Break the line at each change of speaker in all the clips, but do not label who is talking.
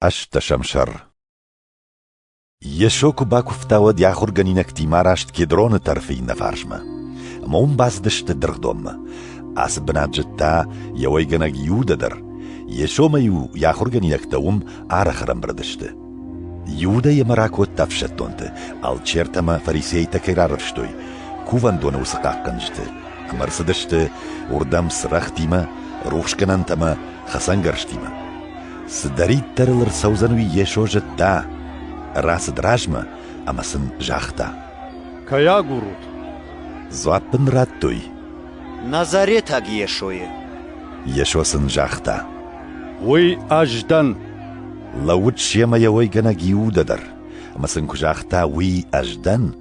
أشت شمشر يشوكو باكو فتاود ياخور غنينك تيماراشت كيدرون ترفي نفارشما موم باس دشت درغدوم أس بناجتا يوي غنك يوددر يشو ميو ياخور غنينك توم آرخرم بردشت يودا يمراكو تفشتونت الچيرتما فريسي تكرارفشتوي كوفان دون وسقاقنجت مرسدشت وردم سرختيما روشكنانتما خسنگرشتيما سدريد ترلر سوزنوي يشو جتا راس دراجما امسن جاختا
كيا غورود
زوابن راتوي
نازاريتا يشوي
يشو سن جاختا
وي أجدن
لوت شيما يوي غنا جيوددر امسن كجاختا وي أجدن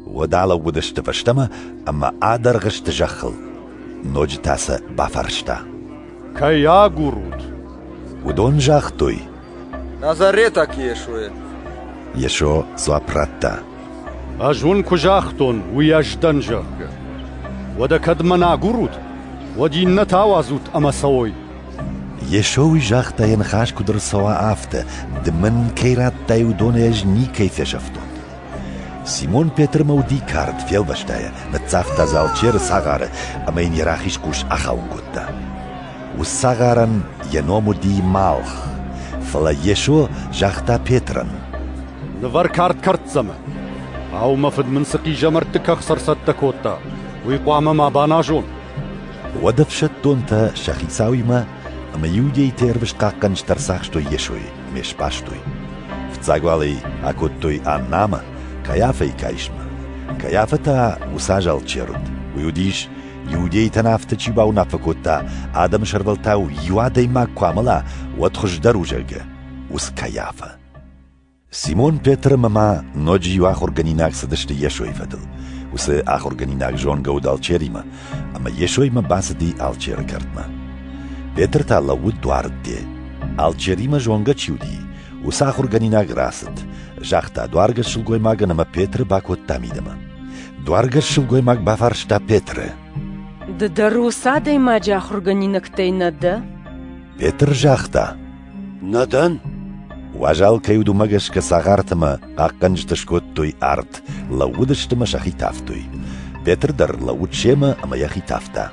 ودالا ودشت فشتما اما آدر غشت جخل نوج تاسا بافرشتا
كيا غورود
ودون جاختوي
نازاريتا يشوي
يشو زوابراتا
أجون كجاختون وي أجدن جاخ ودا كدمنا غورود ودي نتاوازوت أما سوي
يشوي جاختا ينخاش كدر سوا آفتا دمن كيرات تايو دون يجني كيف شفتون سيمون بيتر مودي كارد فيل بشتايا نتزافتا زالچير ساغار اما ين يراخيش كوش اخاون قوتا والساغارن ينومو دي مالخ فلا يشو جاختا بيترن
نفر كارد كارتزما أو مفد من سقي جمرتك أخسر ستكوتا ويقوام ما باناجون
ودفشت دونتا شخيساوي ما اما يودي تيربش قاقنش ترساخشتو يشوي مش باشتوي فتزاقوالي اكوتوي آناما كيافة كايشما كيافة تا وساجل تشيرود ويوديش يودي تنافت تشيباو نافكوتا آدم شربلتاو يوادي ما كواملا وادخش دروجرگه وس كيافة سيمون بيتر مما نوجي واخر غنيناك سدشت يشوي فدل وس آخر غنيناك جون گودال چيريما اما يشوي ما باسدي آل چير كردما بيتر تا لود دوارد دي آل چيريما جونگا چيودي وس آخر غنيناك راست جاختا دوارگا شلگوي ماغا نما بيتر باكو تاميدما دوارگا شلگوي ماغ بافارشتا بيتر
دروسا داي ما جاخر غنينك تاي ندا
بيتر جاختا
ندن
واجال كيودو مغش كساغارتما قاقنج تشكوتوي ارت لودشتما شخي تافتوي بيتر در لود شيما اما يخي تافتا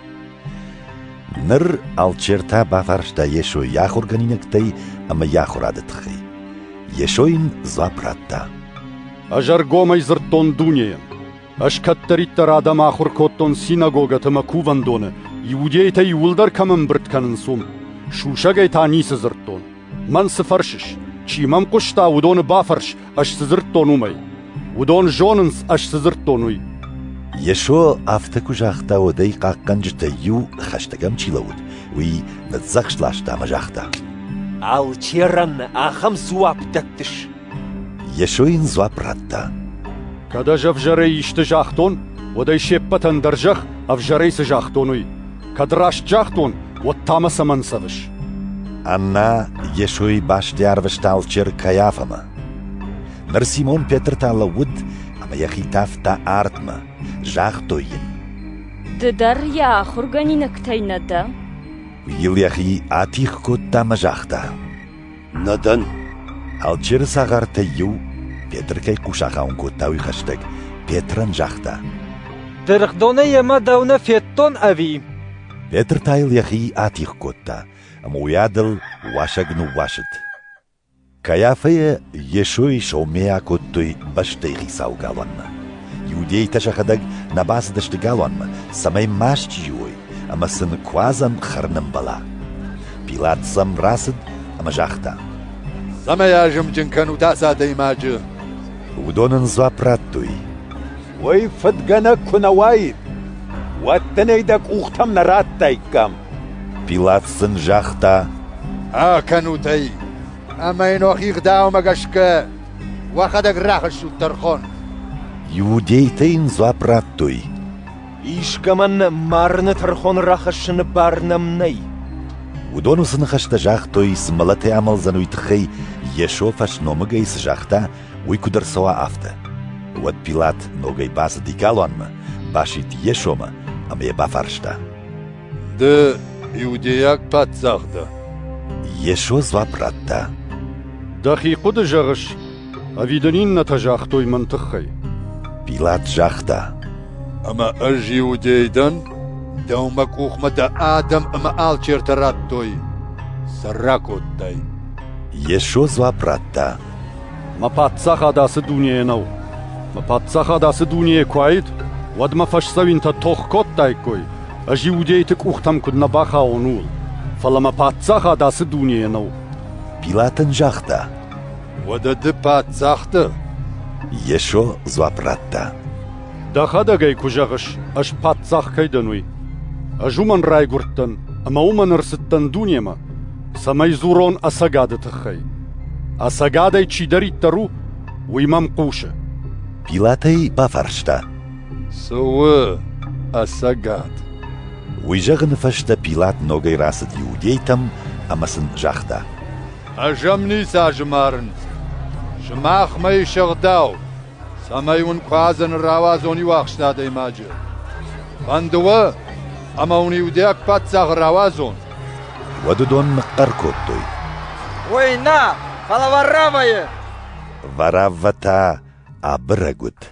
نر الچيرتا بافارشتا يشو ياخر غنينك تاي اما ياخر عدتخي يشوين زابراتا
أجر قوم يزرطون دونيين أشكتريت رادم آخر كوتون سيناغوغا تما كوفان دونه يوديتا يولدر كمن برد كنن سوم شوشاقاي تاني سزرطون من سفرشش چي مم قشتا ودون بافرش اش سزرطون ومي ودون جوننس اش سزرطونوي
يشو افتكو جاختا ودي قاقنج تيو خشتگم چيلود وي نتزخش لاشتا مجاختا
الچيرن آخم سواب تكتش
يشوين زوابراتا
كدا جف جري يشتجاختون ودي شيبتن درجخ اف جري سجاختونوي كدراش جاختون والتامس من سفش
أنا يشوي باش ديارفشتال چير كيافما نر سيمون بيتر تا لود اما يخي تافتا آرتما جاختوين
در يا آخر غنينك تاي ندا
ويل يخي آتيخ كوتا مجاختا
ندن
الچير ساغار تيو بيتر كي كوشاخاون كوتاوي خشتك بيترن جاختا
درخدونه يما داونه فيتون أبي
بيتر تايل يخي آتيخ كوتا اما ويادل واشغنو واشد كيافية يشوي شوميا كوتوي بشتي غيساو غالوانما يودي تشخدق نباس دشت غالوانما سمي ماش جيوي اما سن كوازن خرنم بلا بيلات سم راسد اما جاختا
سما ياجم جنكنو تاسا ديماج
ودونن زوابراتوي
وي فتغنا كنوايد واتنيدك اوختم نرات تايكام
بيلات سن جاختا
كانو تاي اما ينو خيغ داو مغشك واخدك راخش الترخون
يوديتين زوابراتوي
إيش كمان مارن ترخون راخشن بارنمني
ودونو سن خشتا جاختوي سملتي عمل زنوي تخي يشو فاش نومغي سجاختا ويكودر سوا افتا ود بيلات نوغي باس دي غالوانما باشيت يشوما اما يبافارشتا
د يودياك باتزاغدا
يشو زوابراتا
دقيقة دجاغش أفيدنين نتجاختوي منطقي
بيلات جاختا
أما أرجي وديدن دومك أخمة آدم أما آل شرطرات توي سراكو تاي
يشو زوابراتا
ما باتساخا داس دونيه نو ما باتساخا داس دونيه كويد ود ما فش سوين تا توخ تايكوي أجي وديتك أختم كدنا باخا ونول فلا ما باتساخا داس دونيه نو
بيلاتن جاختا
ودد بات زاخته
يشو زوابراتا
داخا داگي كوجاغش أش باتساخ كيدنوي أجو من راي قرتن أما ومن رستن دونيه ما سماي زورون أساقادة تخي أساقادة چي داري ترو ويمام قوشة
بيلاتي بافرشتا
سوى أساقات
ويجغن فشتا بيلات نوغي راسد يوديتم أمسن جاختا
أجمني ساجمارن شماخ مي شغداو سمايون كوازن الراوازوني واخشتا دي ماجر بندوا أما وني وديك بات زاغ الراوازون
وددون مقركوتوي
وينا فلا ورابايه
ورافتا أبرغوت